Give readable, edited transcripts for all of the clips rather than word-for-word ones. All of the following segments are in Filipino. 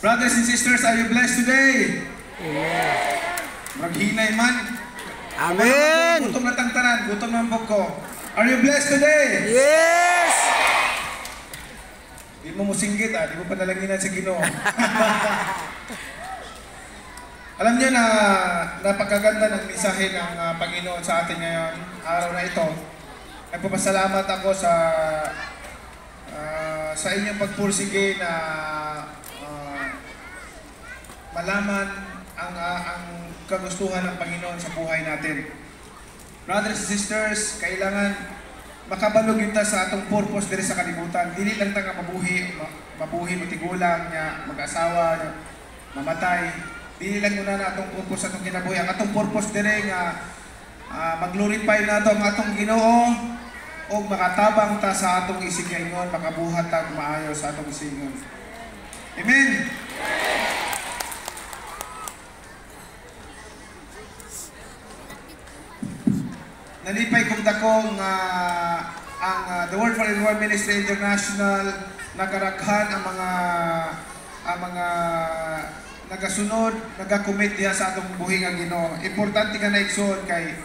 Brothers and sisters, are you blessed today? Yes. Maghinay man. Amen. Gutom na tangtanan, gutom na ang ko. Are you blessed today? Yes. Di mo musinggit di mo panalanginan sa Ginoo. Alam niyo na napakaganda ng mensahe ng Panginoon sa atin ngayon, araw na ito. Nagpapasalamat ako sa inyong pagpursige na malaman ang kagustuhan ng Panginoon sa buhay natin. Brothers and sisters, kailangan makabalog yun ta sa atong purpose diri sa kalibutan. Dili lang ta nga mabuhi mo tigulang niya, mag-asawa niya, mamatay. Dili lang muna na atong purpose atong kinabuhi. Ang atong purpose diri nga mag-glorify na ang atong Ginoo o makatabang ta sa atong isigayon, makabuhat ta maayo sa atong isigayon. Amen. Nalipay kong dakong ang The Word for Everyone Ministry International nakaraghan ang mga nagasunod, nagakomit diha sa atong buhing ang Ginoo. Importante ka na igsoon kay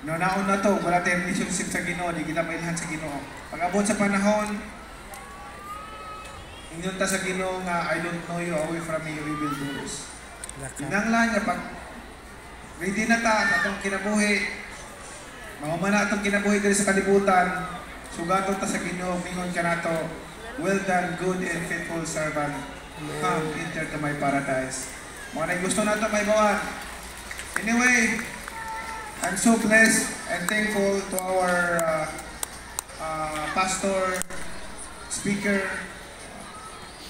naon na to, wala tayong relationship sa Ginoo, di kita mailhan sa Ginoo. Pag-abot sa panahon, ingon ta sa Ginoo nga I don't know you, away from me, you will do this. Inanglan nga pag ready na ta atong kinabuhi, mahumana atong kinabuhi diri sa kalibutan, sugaton ta sa Ginoo, mingon ka nato, well done, good and faithful servant. Come, enter to my paradise. Mga gusto nato may bawan. Anyway, I'm so blessed and thankful to our pastor, speaker.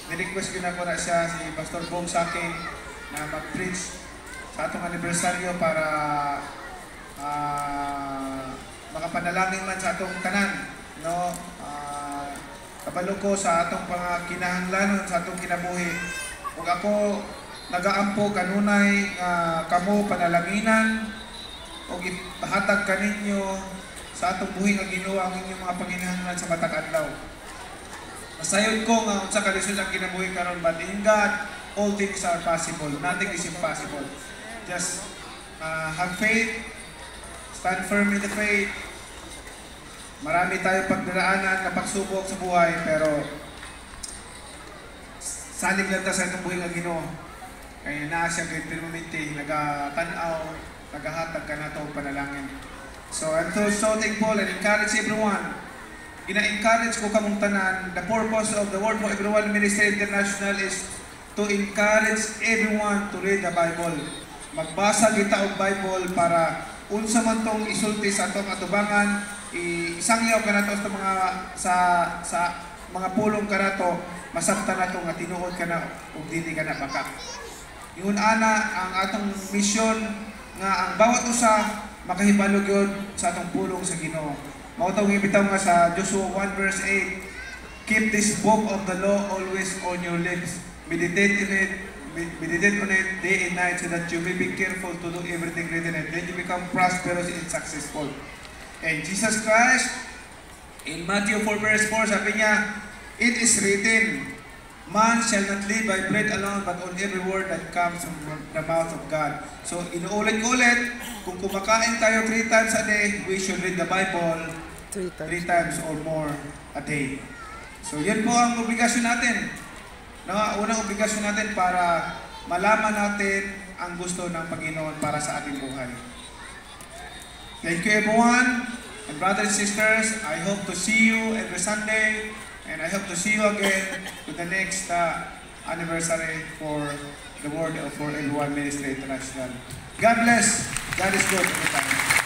Nirequest ko na ko na siya, si Pastor Bong Saking, na mag-preach sa atong anibersaryo para makapanalangin man sa atong tanan, no? Kabalo ko sa atong kinahanglanon sa atong kinabuhi. Ug ako nagaampo kanunay kamo panalanginan ug ipahatag kaninyo sa atong buhi nga Ginoo ang inyong mga panginahanglan sa matag adlaw. Masayon ko nga unsa ka lisod ang kinabuhi karon, but in God all things are possible. Nothing is impossible. Just have faith. Stand firm in the faith. Marami tayong pagdaraanan na pagsubok sa buhay, pero salig lang ta sa itong buhay nga Ginoo. Kaya naa siya kay permanente, nagatanaw, nagahatag ka na itong panalangin. So I'm so thankful and encourage everyone. Ina-encourage ko kamong tanan. The purpose of the Word for Everyone Ministry International is to encourage everyone to read the Bible. Magbasa kita og Bible para unsa man tong isulti sa atong atubangan, isangyaw ka nato sa mga pulong ka nato, masabtan nato nga tinuod ka na ug dili ka na baka. Ingon ana ang atong mission nga ang bawat usa makahibalo gyud sa atong pulong sa Ginoo. Mao tong ibitaw nga sa Joshua 1 verse 8, keep this book of the law always on your lips. Meditate on it day and night so that you may be careful to do everything written in it. Then you become prosperous and successful. And Jesus Christ, in Matthew 4 verse 4, sabi niya, it is written, man shall not live by bread alone, but on every word that comes from the mouth of God. So, inuulit-ulit, kung kumakain tayo 3 times a day, we should read the Bible 3 times or more a day. So, yan po ang obligasyon natin. Unang obligasyon natin para malaman natin ang gusto ng Panginoon para sa ating buhay. Thank you everyone, and brothers and sisters, I hope to see you every Sunday, and I hope to see you again to the next anniversary for the Word for Everyone Ministry International. God bless. God is good every time.